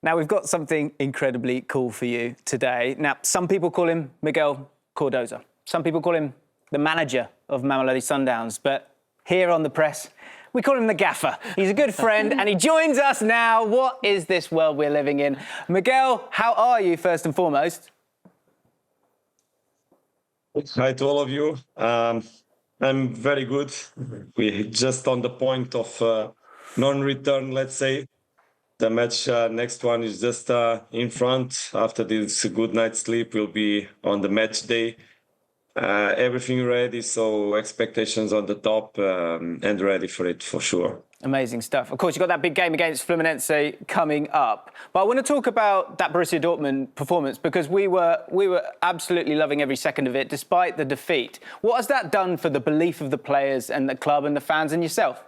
Now, we've got something incredibly cool for you today. Now, some people call him Miguel Cardoso. Some people call him the manager of Mamelodi Sundowns. But here on The Press, we call him the gaffer. He's a good friend and he joins us now. What is this world we're living in? Miguel, how are you, first and foremost? Hi to all of you. I'm very good. We're just on the point of non-return, let's say. The match, next one is just in front. After this good night's sleep, we'll be on the match day. Everything ready, so expectations on the top and ready for it for sure. Amazing stuff. Of course, you've got that big game against Fluminense coming up. But I want to talk about that Borussia Dortmund performance because we were absolutely loving every second of it, despite the defeat. What has that done for the belief of the players and the club and the fans and yourself?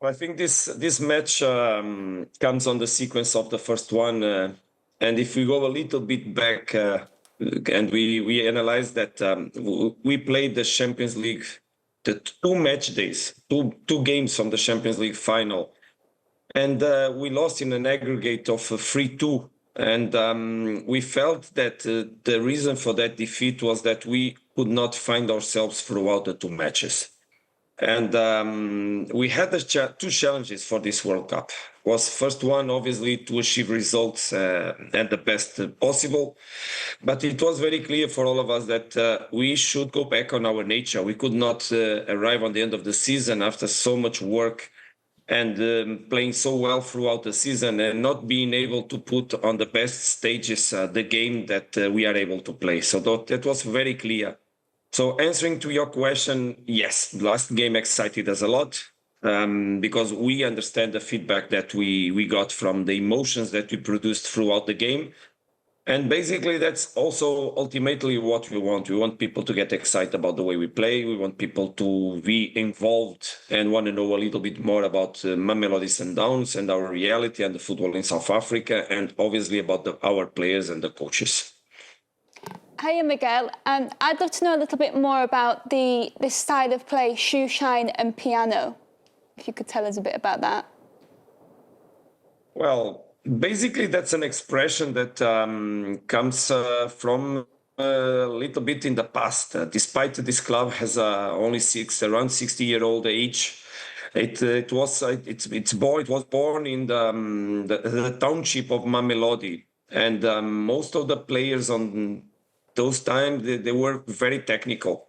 I think this match comes on the sequence of the first one. And if we go a little bit back and we analyze that we played the Champions League, the 2 match days, two games from the Champions League final. And we lost in an aggregate of 3-2. And we felt that the reason for that defeat was that we could not find ourselves throughout the 2 matches. And we had 2 challenges for this World Cup. Was first one, obviously, to achieve results at the best possible. But it was very clear for all of us that we should go back on our nature. We could not arrive on the end of the season after so much work and playing so well throughout the season and not being able to put on the best stages the game that we are able to play. So that was very clear. So answering to your question, yes, last game excited us a lot because we understand the feedback that we got from the emotions that we produced throughout the game. And basically, that's also ultimately what we want. We want people to get excited about the way we play. We want people to be involved and want to know a little bit more about Mamelodi Sundowns and our reality and the football in South Africa, and obviously about our players and the coaches. Hiya, Miguel. I'd love to know a little bit more about this style of play, shoe shine and piano. If you could tell us a bit about that. Well, basically, that's an expression that comes from a little bit in the past. Despite this club has only around 60-year-old age, it was born in the township of Mamelodi, and most of the players on those times they were very technical,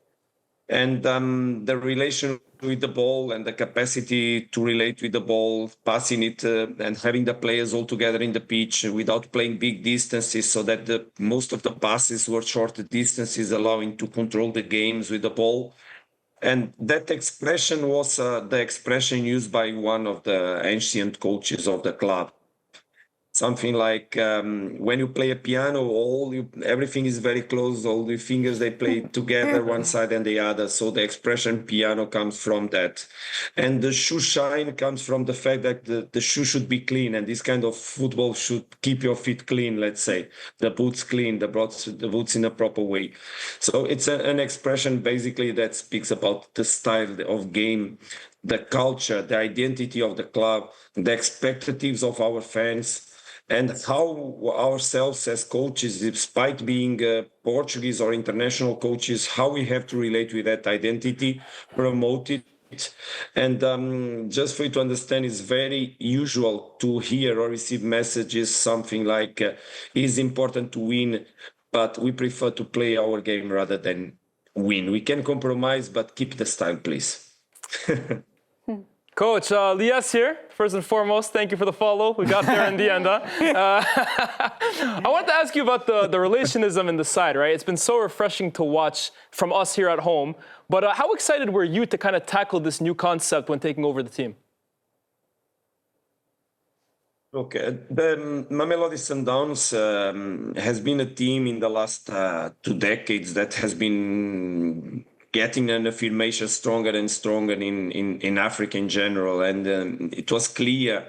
and the relation with the ball and the capacity to relate with the ball, passing it and having the players all together in the pitch without playing big distances, so that most of the passes were short distances, allowing to control the games with the ball. And that expression was the expression used by one of the ancient coaches of the club. Something like when you play a piano, everything is very close. All the fingers, they play together, one side and the other. So the expression piano comes from that. And the shoe shine comes from the fact that the shoe should be clean. And this kind of football should keep your feet clean, let's say. The boots clean, the boots in a proper way. So it's an expression basically that speaks about the style of game, the culture, the identity of the club, the expectations of our fans, and how ourselves as coaches, despite being Portuguese or international coaches, how we have to relate with that identity, promote it. And just for you to understand, it's very usual to hear or receive messages, something like, it is important to win, but we prefer to play our game rather than win. We can compromise, but keep the style, please. Coach, Lias here, first and foremost, thank you for the follow. We got there in the end. I want to ask you about the relationism in the side, right? It's been so refreshing to watch from us here at home. But how excited were you to kind of tackle this new concept when taking over the team? Okay, the Mamelodi Sundowns has been a team in the last 2 decades that has been getting an affirmation stronger and stronger in Africa in general. And it was clear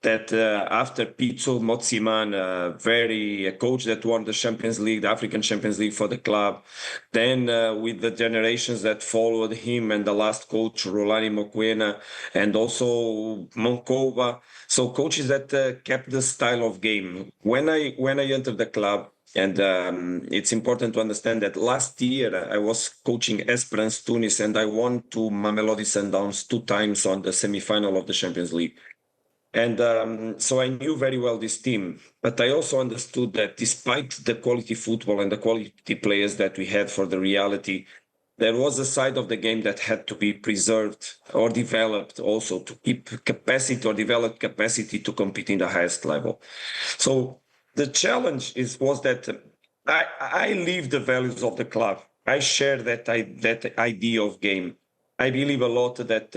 that after Pizzo Moziman, a coach that won the Champions League, the African Champions League for the club, then with the generations that followed him and the last coach, Rolani Mokwena, and also Moncova. So coaches that kept the style of game. When I entered the club, and it's important to understand that last year I was coaching Esperance Tunis and I won to Mamelodi Sundowns 2 times on the semi-final of the Champions League. And so I knew very well this team, but I also understood that despite the quality football and the quality players that we had for the reality, there was a side of the game that had to be preserved or developed also to keep capacity or develop capacity to compete in the highest level. So the challenge was that I live the values of the club. I share that idea of game. I believe a lot that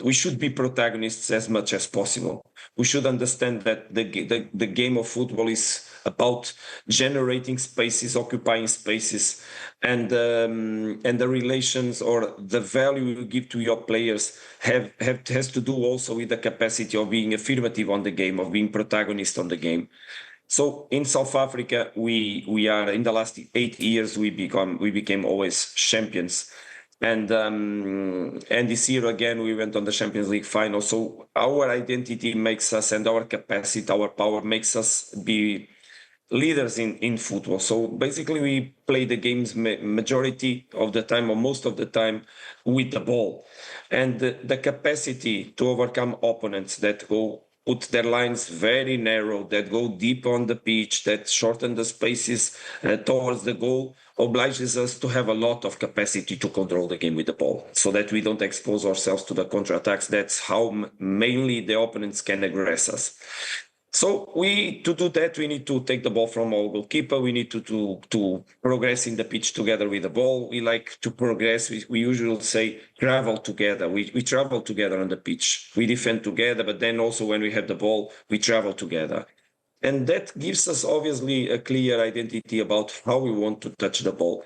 we should be protagonists as much as possible. We should understand that the game of football is about generating spaces, occupying spaces, and the relations or the value you give to your players has to do also with the capacity of being affirmative on the game, of being protagonist on the game. So in South Africa, we are in the last 8 years we became always champions. And this year again we went on the Champions League final. So our identity makes us, and our capacity, our power makes us be leaders in football. So basically we play the games majority of the time or most of the time with the ball, and the capacity to overcome opponents that put their lines very narrow, that go deep on the pitch, that shorten the spaces towards the goal, obliges us to have a lot of capacity to control the game with the ball so that we don't expose ourselves to the counterattacks. That's how mainly the opponents can aggress us. So to do that, we need to take the ball from our goalkeeper. We need to progress in the pitch together with the ball. We like to progress. We usually say travel together. We travel together on the pitch. We defend together, but then also when we have the ball, we travel together. And that gives us obviously a clear identity about how we want to touch the ball.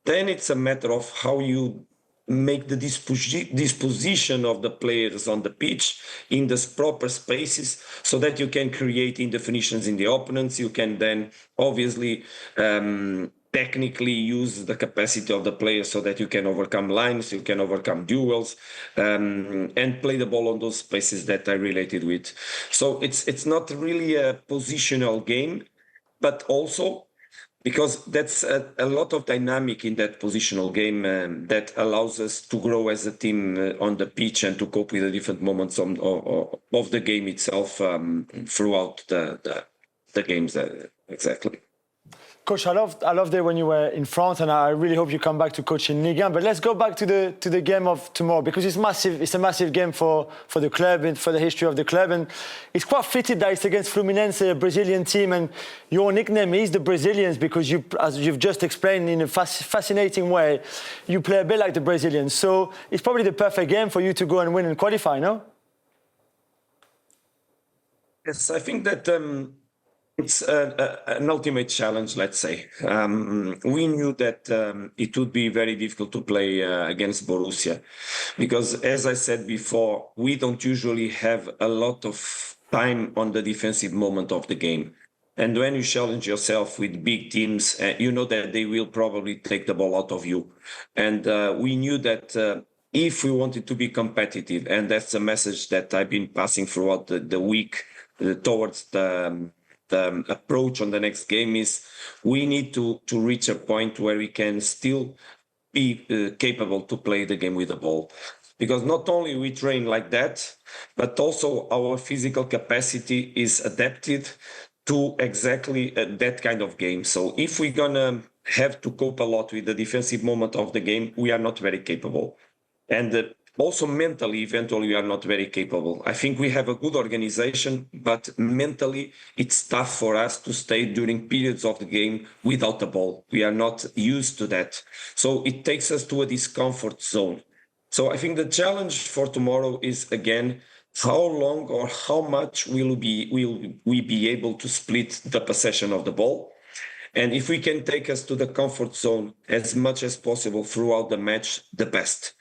Then it's a matter of how you make the disposition of the players on the pitch in the proper spaces so that you can create indefinitions in the opponents. You can then obviously technically use the capacity of the players so that you can overcome lines, you can overcome duels, and play the ball on those spaces that I related with. So it's not really a positional game, but also because that's a lot of dynamic in that positional game that allows us to grow as a team on the pitch and to cope with the different moments of the game itself throughout the games. Exactly. Coach, I loved it when you were in France, and I really hope you come back to coach in Ligue 1. But let's go back to the game of tomorrow, because it's massive. It's a massive game for the club and for the history of the club. And it's quite fitted that it's against Fluminense, a Brazilian team, and your nickname is the Brazilians because you, as you've just explained in a fascinating way, you play a bit like the Brazilians. So it's probably the perfect game for you to go and win and qualify, no? Yes, I think that it's an ultimate challenge, let's say. We knew that it would be very difficult to play against Borussia because, as I said before, we don't usually have a lot of time on the defensive moment of the game. And when you challenge yourself with big teams, you know that they will probably take the ball out of you. And we knew that if we wanted to be competitive, and that's a message that I've been passing throughout the week towards the approach on the next game, is we need to reach a point where we can still be capable to play the game with the ball. Because not only we train like that, but also our physical capacity is adapted to exactly that kind of game. So if we're gonna have to cope a lot with the defensive moment of the game, we are not very capable. And also mentally, eventually, we are not very capable. I think we have a good organization, but mentally, it's tough for us to stay during periods of the game without the ball. We are not used to that. So it takes us to a discomfort zone. So I think the challenge for tomorrow is, again, how long or how much will we be able to split the possession of the ball? And if we can take us to the comfort zone as much as possible throughout the match, the best.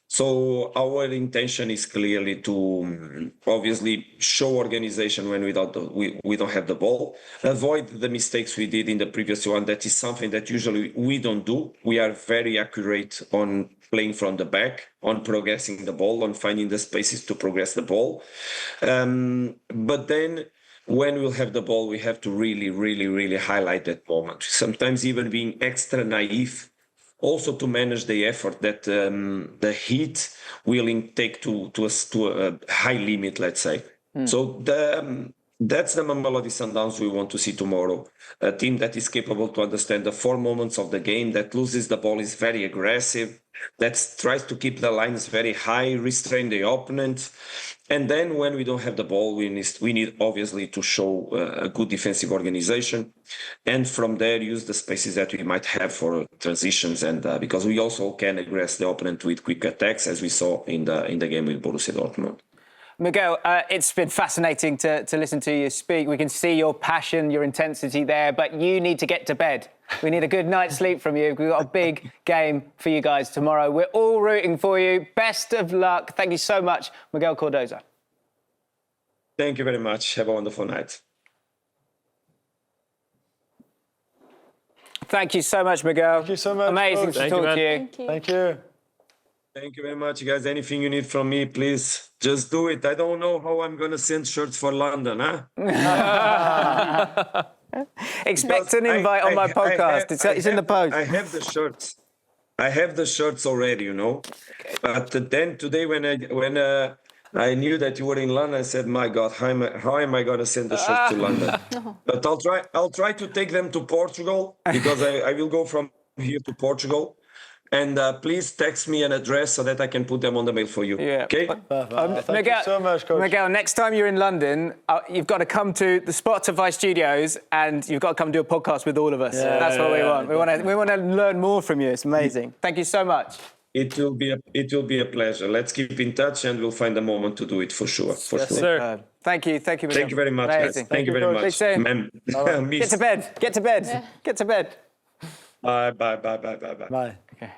So our intention is clearly to obviously show organization when we don't have the ball, avoid the mistakes we did in the previous one. That is something that usually we don't do. We are very accurate on playing from the back, on progressing the ball, on finding the spaces to progress the ball. But then when we'll have the ball, we have to really highlight that moment. Sometimes even being extra naive, also to manage the effort that the heat will take to a high limit, let's say. So that's the Mamelodi Sundowns we want to see tomorrow. A team that is capable to understand the 4 moments of the game, that loses the ball, is very aggressive, that tries to keep the lines very high, restrain the opponent. And then when we don't have the ball, we need obviously to show a good defensive organization. And from there, use the spaces that we might have for transitions. And because we also can aggress the opponent with quick attacks, as we saw in the game with Borussia Dortmund. Miguel, it's been fascinating to listen to you speak. We can see your passion, your intensity there, but you need to get to bed. We need a good night's sleep from you. We've got a big game for you guys tomorrow. We're all rooting for you. Best of luck. Thank you so much, Miguel Cardoza. Thank you very much. Have a wonderful night. Thank you so much, Miguel. Thank you so much. Amazing Coach. to talk to you. Thank you. Thank you. Thank you very much, guys. Anything you need from me, please just do it. I don't know how I'm going to send shirts for London, huh? Expect an invite on my podcast. It's in the post. I have the shirts. I have the shirts already, you know. But then today, when I knew that you were in London, I said, "My God, how am I going to send the shirts to London?" But I'll try to take them to Portugal, because I will go from here to Portugal. And please text me an address so that I can put them on the mail for you. Yeah. Okay? Thank you so much, Coach. Miguel, next time you're in London, you've got to come to the Spotify studios and you've got to come do a podcast with all of us. That's what we want. We want to learn more from you. It's amazing. Thank you so much. It will be a pleasure. Let's keep in touch and we'll find a moment to do it for sure. For Yes, sure. sir. Thank you. Thank you, Miguel. Thank you very much, Amazing. guys. Thank you very Coach. much. Speak soon. Ma'am, Get to bed. Get to bed. Yeah. Get to bed. Bye. Bye. Okay.